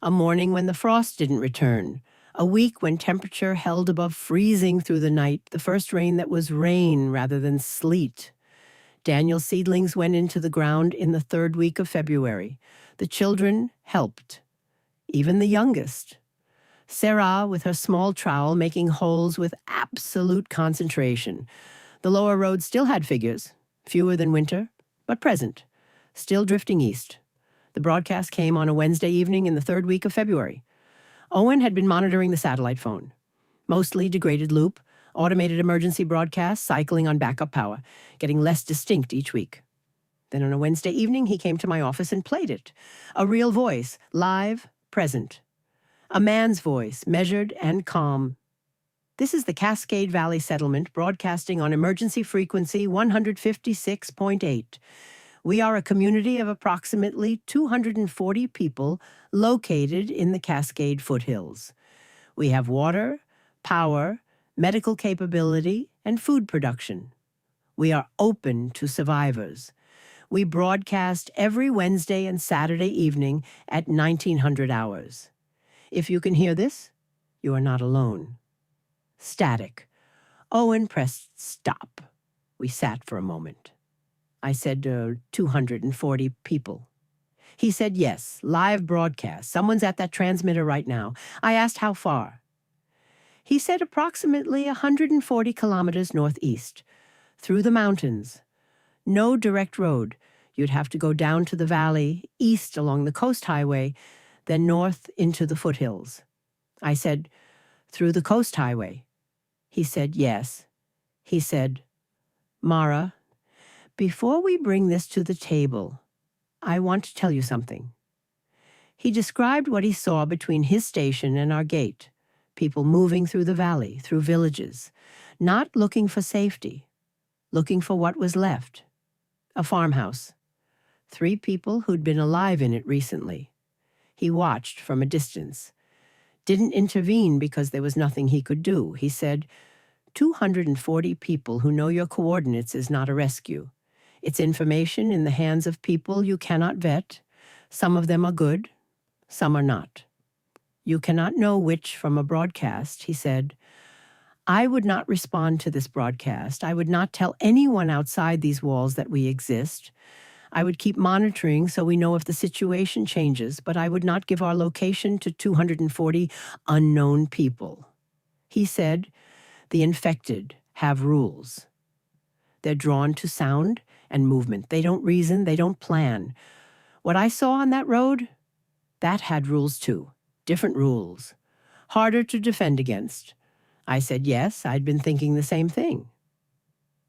A morning when the frost didn't return, a week when temperature held above freezing through the night, the first rain that was rain rather than sleet. Daniel's seedlings went into the ground in the 3rd week of February. The children helped, even the youngest. Sarah, with her small trowel, making holes with absolute concentration. The lower road still had figures, fewer than winter, but present, still drifting east. The broadcast came on a Wednesday evening in the 3rd week of February. Owen had been monitoring the satellite phone. Mostly degraded loop, automated emergency broadcasts cycling on backup power, getting less distinct each week. Then on a Wednesday evening, he came to my office and played it. A real voice, live, present. A man's voice, measured and calm. "This is the Cascade Valley Settlement broadcasting on emergency frequency 156.8. We are a community of approximately 240 people located in the Cascade foothills. We have water, power, medical capability, and food production. We are open to survivors. We broadcast every Wednesday and Saturday evening at 1900 hours. If you can hear this, you are not alone." Static. Owen pressed stop. We sat for a moment. I said, 240 people. He said, "Yes, live broadcast. Someone's at that transmitter right now." I asked how far. He said approximately 140 kilometers northeast, through the mountains. No direct road. You'd have to go down to the valley, east along the coast highway, then north into the foothills. I said, "Through the coast highway?" He said, "Yes." He said, "Mara, before we bring this to the table, I want to tell you something." He described what he saw between his station and our gate, people moving through the valley, through villages, not looking for safety, looking for what was left. A farmhouse. 3 people who'd been alive in it recently. He watched from a distance. Didn't intervene because there was nothing he could do. He said, 240 people who know your coordinates is not a rescue. It's information in the hands of people you cannot vet. Some of them are good, some are not. You cannot know which from a broadcast," he said. "I would not respond to this broadcast. I would not tell anyone outside these walls that we exist. I would keep monitoring so we know if the situation changes, but I would not give our location to 240 unknown people." He said, "The infected have rules. They're drawn to sound and movement. They don't reason, they don't plan. What I saw on that road, that had rules too, different rules. Harder to defend against." I said yes, I'd been thinking the same thing.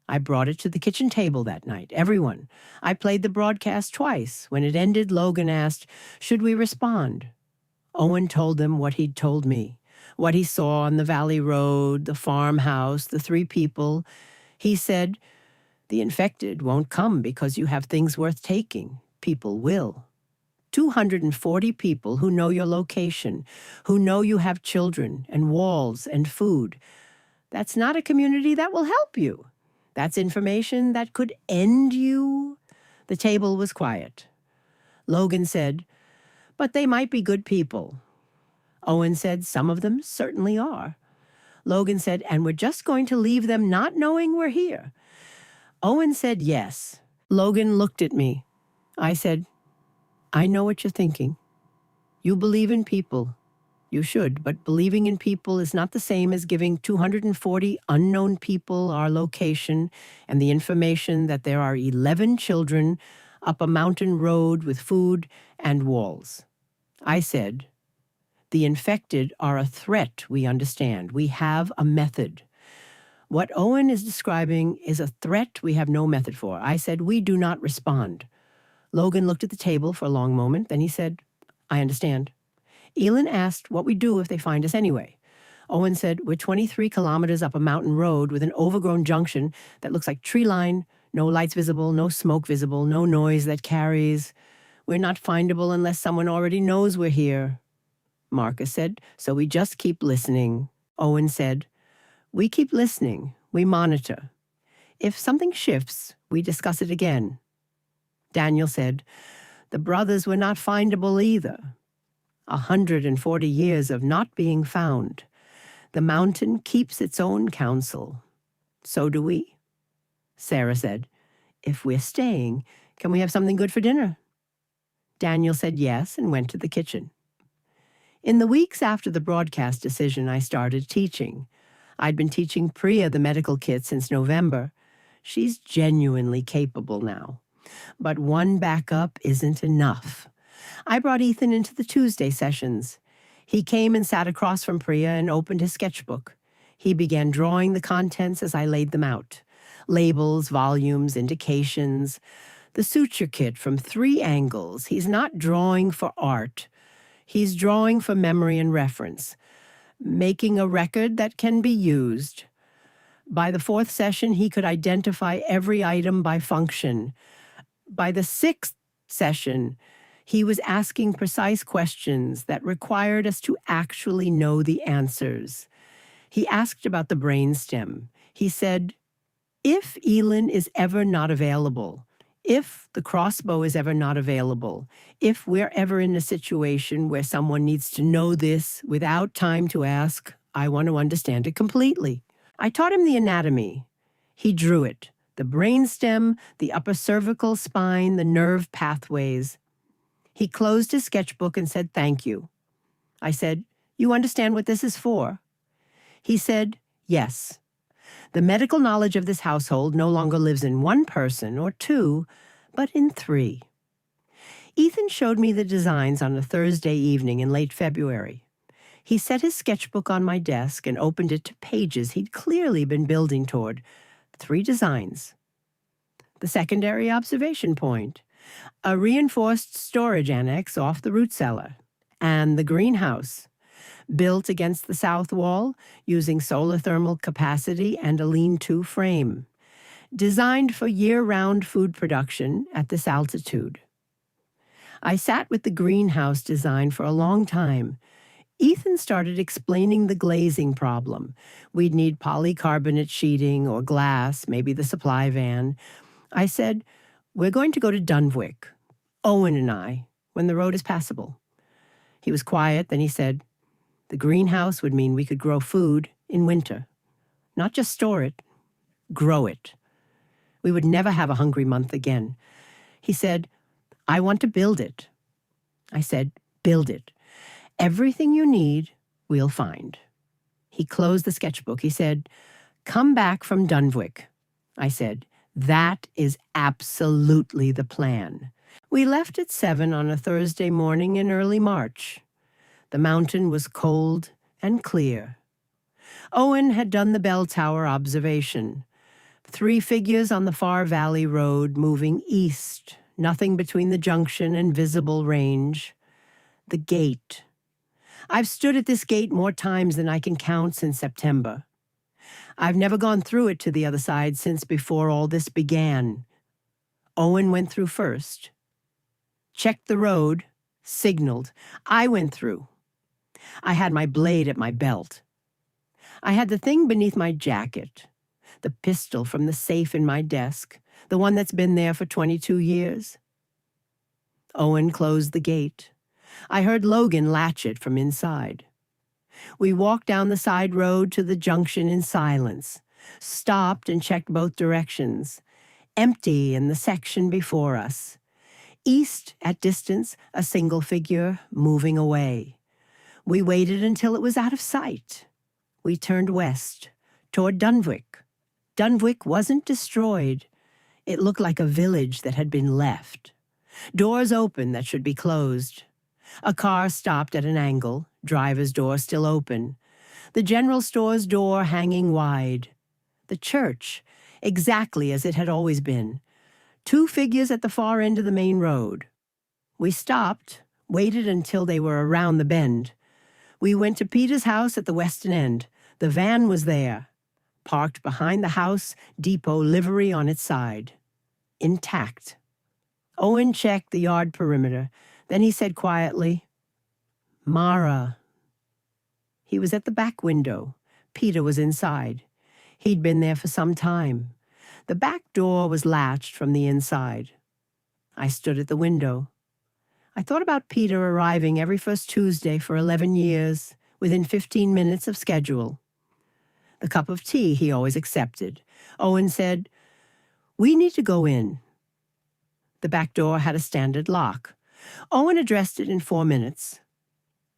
I brought it to the kitchen table that night, everyone. I played the broadcast twice. When it ended, Logan asked, "Should we respond?" Owen told them what he'd told me, what he saw on the valley road, the farmhouse, the 3 people. He said, "The infected won't come because you have things worth taking. People will." 240 people who know your location, who know you have children and walls and food. That's not a community that will help you. That's information that could end you. The table was quiet. Logan said, "But they might be good people." Owen said, "Some of them certainly are." Logan said, "And we're just going to leave them not knowing we're here." Owen said, "Yes." Logan looked at me. I said, "I know what you're thinking. You believe in people. You should, but believing in people is not the same as giving 240 unknown people our location and the information that there are 11 children up a mountain road with food and walls." I said, "The infected are a threat, we understand. We have a method. What Owen is describing is a threat we have no method for." I said, "We do not respond." Logan looked at the table for a long moment. Then he said, "I understand." Elin asked what we do if they find us anyway. Owen said, "We're 23 kilometers up a mountain road with an overgrown junction that looks like tree line, no lights visible, no smoke visible, no noise that carries. We're not findable unless someone already knows we're here." Marcus said, "So we just keep listening." Owen said, "We keep listening. We monitor. If something shifts, we discuss it again." Daniel said, "The brothers were not findable either. 140 years of not being found. The mountain keeps its own counsel. So do we." Sarah said, "If we're staying, can we have something good for dinner?" Daniel said yes and went to the kitchen. In the weeks after the broadcast decision, I started teaching. I'd been teaching Priya the medical kit since November. She's genuinely capable now. But one backup isn't enough. I brought Ethan into the Tuesday sessions. He came and sat across from Priya and opened his sketchbook. He began drawing the contents as I laid them out. Labels, volumes, indications. The suture kit from 3 angles. He's not drawing for art. He's drawing for memory and reference. Making a record that can be used. By the 4th session, he could identify every item by function. By the 6th session, he was asking precise questions that required us to actually know the answers. He asked about the brainstem. He said, "If Elin is ever not available, if the crossbow is ever not available, if we're ever in a situation where someone needs to know this without time to ask, I want to understand it completely." I taught him the anatomy. He drew it. The brainstem, the upper cervical spine, the nerve pathways. He closed his sketchbook and said, "Thank you." I said, "You understand what this is for?" He said, "Yes. The medical knowledge of this household no longer lives in 1 person or 2, but in 3. Ethan showed me the designs on a Thursday evening in late February. He set his sketchbook on my desk and opened it to pages he'd clearly been building toward. 3 designs. The secondary observation point, a reinforced storage annex off the root cellar, and the greenhouse, built against the south wall using solar thermal capacity and a lean-to frame, designed for year-round food production at this altitude. I sat with the greenhouse design for a long time. Ethan started explaining the glazing problem. We'd need polycarbonate sheeting or glass, maybe the supply van. I said, "We're going to go to Dunwich, Owen and I, when the road is passable." He was quiet, then he said, "The greenhouse would mean we could grow food in winter. Not just store it, grow it. We would never have a hungry month again." He said, "I want to build it." I said, "Build it. Everything you need, we'll find." He closed the sketchbook. He said, "Come back from Dunwich." I said, "That is absolutely the plan." We left at 7 on a Thursday morning in early March. The mountain was cold and clear. Owen had done the bell tower observation. 3 figures on the far valley road moving east, nothing between the junction and visible range. The gate. I've stood at this gate more times than I can count since September. I've never gone through it to the other side since before all this began. Owen went through first. Checked the road, signaled. I went through. I had my blade at my belt. I had the thing beneath my jacket, the pistol from the safe in my desk, the one that's been there for 22 years. Owen closed the gate. I heard Logan latch it from inside. We walked down the side road to the junction in silence, stopped and checked both directions. Empty in the section before us. East, at distance, a single figure moving away. We waited until it was out of sight. We turned west, toward Dunwich. Dunwich wasn't destroyed. It looked like a village that had been left. Doors open that should be closed. A car stopped at an angle, driver's door still open. The general store's door hanging wide. The church, exactly as it had always been. 2 figures at the far end of the main road. We stopped, waited until they were around the bend. We went to Peter's house at the western end. The van was there, parked behind the house, depot livery on its side. Intact. Owen checked the yard perimeter. Then he said quietly, "Mara." He was at the back window. Peter was inside. He'd been there for some time. The back door was latched from the inside. I stood at the window. I thought about Peter arriving every first Tuesday for 11 years, within 15 minutes of schedule. The cup of tea he always accepted. Owen said, "We need to go in." The back door had a standard lock. Owen addressed it in 4 minutes.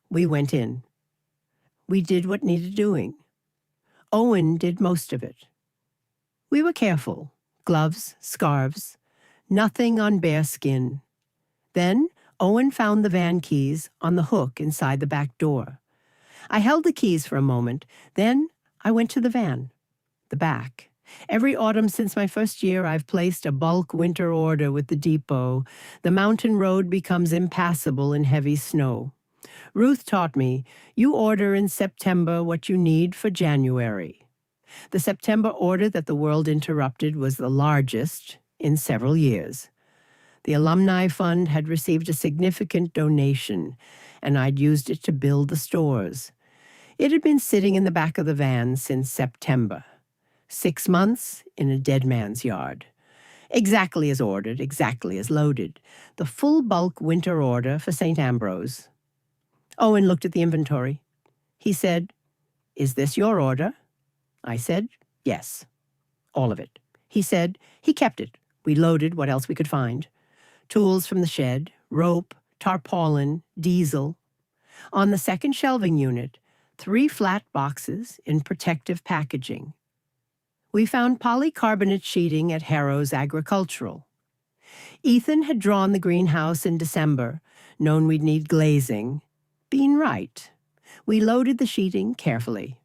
We went in. We did what needed doing. Owen did most of it. We were careful. Gloves, scarves, nothing on bare skin. Then Owen found the van keys on the hook inside the back door. I held the keys for a moment. Then I went to the van, the back. Every autumn since my first year, I've placed a bulk winter order with the depot. The mountain road becomes impassable in heavy snow. Ruth taught me, you order in September what you need for January. The September order that the world interrupted was the largest in several years. The Alumni Fund had received a significant donation, and I'd used it to build the stores. It had been sitting in the back of the van since September. 6 months in a dead man's yard. Exactly as ordered, exactly as loaded. The full bulk winter order for St. Ambrose. Owen looked at the inventory. He said, "Is this your order?" I said, "Yes." All of it. He said, he kept it. We loaded what else we could find. Tools from the shed, rope, tarpaulin, diesel. On the second shelving unit, 3 flat boxes in protective packaging. We found polycarbonate sheeting at Harrow's Agricultural. Ethan had drawn the greenhouse in December, known we'd need glazing. Been right. We loaded the sheeting carefully.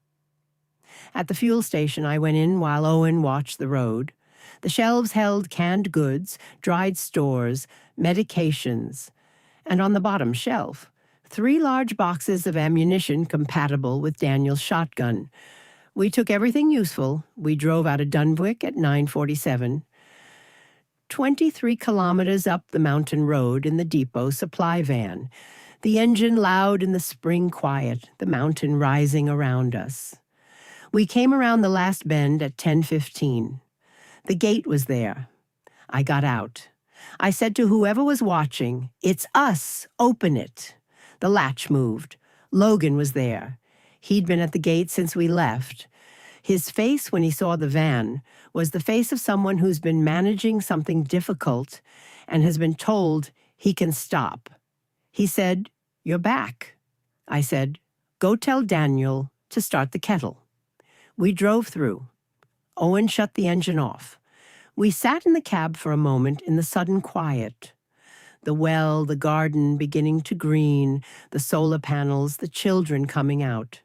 At the fuel station, I went in while Owen watched the road. The shelves held canned goods, dried stores, medications, and on the bottom shelf, 3 large boxes of ammunition compatible with Daniel's shotgun. We took everything useful. We drove out of Dunwich at 9:47. 23 kilometers up the mountain road in the depot supply van. The engine loud in the spring quiet, the mountain rising around us. We came around the last bend at 10:15. The gate was there. I got out. I said to whoever was watching, "It's us, open it." The latch moved. Logan was there. He'd been at the gate since we left. His face when he saw the van was the face of someone who's been managing something difficult and has been told he can stop. He said, "You're back." I said, "Go tell Daniel to start the kettle." We drove through. Owen shut the engine off. We sat in the cab for a moment in the sudden quiet. The well, the garden beginning to green, the solar panels, the children coming out.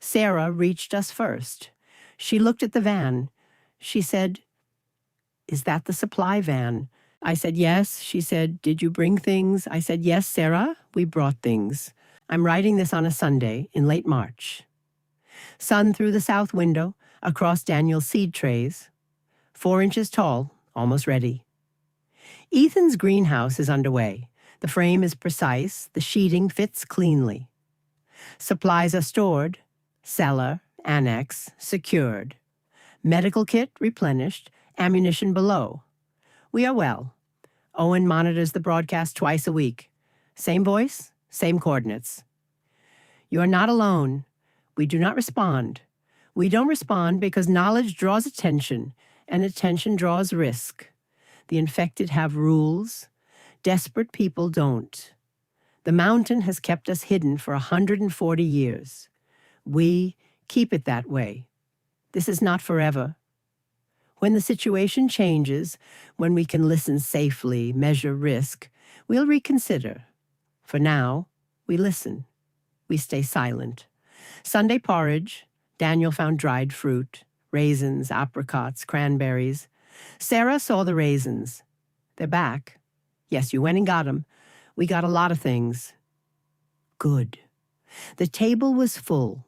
Sarah reached us first. She looked at the van. She said, "Is that the supply van?" I said, "Yes." She said, "Did you bring things?" I said, "Yes, Sarah, we brought things. I'm writing this on a Sunday in late March." Sun through the south window, across Daniel's seed trays. 4 inches tall, almost ready. Ethan's greenhouse is underway. The frame is precise, the sheeting fits cleanly. Supplies are stored, cellar, annex, secured. Medical kit replenished, ammunition below. We are well. Owen monitors the broadcast twice a week. Same voice, same coordinates. You are not alone. We do not respond. We don't respond because knowledge draws attention, and attention draws risk. The infected have rules. Desperate people don't. The mountain has kept us hidden for 140 years. We keep it that way. This is not forever. When the situation changes, when we can listen safely, measure risk, we'll reconsider. For now, we listen. We stay silent. Sunday porridge. Daniel found dried fruit, raisins, apricots, cranberries. Sarah saw the raisins. They're back. Yes, you went and got 'em. We got a lot of things. Good. The table was full.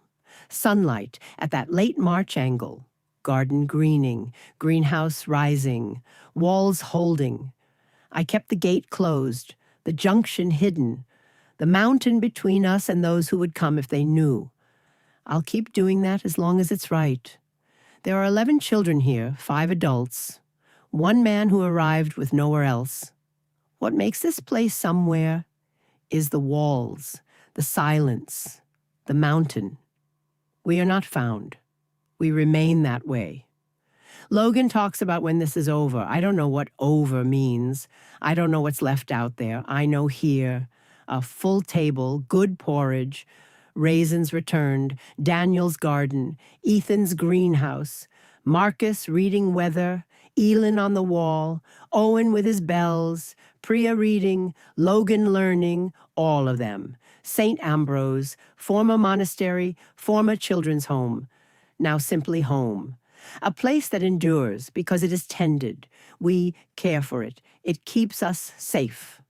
Sunlight at that late March angle. Garden greening, greenhouse rising, walls holding. I kept the gate closed, the junction hidden, the mountain between us and those who would come if they knew. I'll keep doing that as long as it's right. There are 11 children here, 5 adults, 1 man who arrived with nowhere else. What makes this place somewhere is the walls, the silence, the mountain. We are not found. We remain that way. Logan talks about when this is over. I don't know what over means. I don't know what's left out there. I know here, a full table, good porridge, raisins returned, Daniel's garden, Ethan's greenhouse, Marcus reading weather, Elin on the wall, Owen with his bells, Priya reading, Logan learning, all of them. St. Ambrose, former monastery, former children's home, now simply home. A place that endures because it is tended. We care for it. It keeps us safe.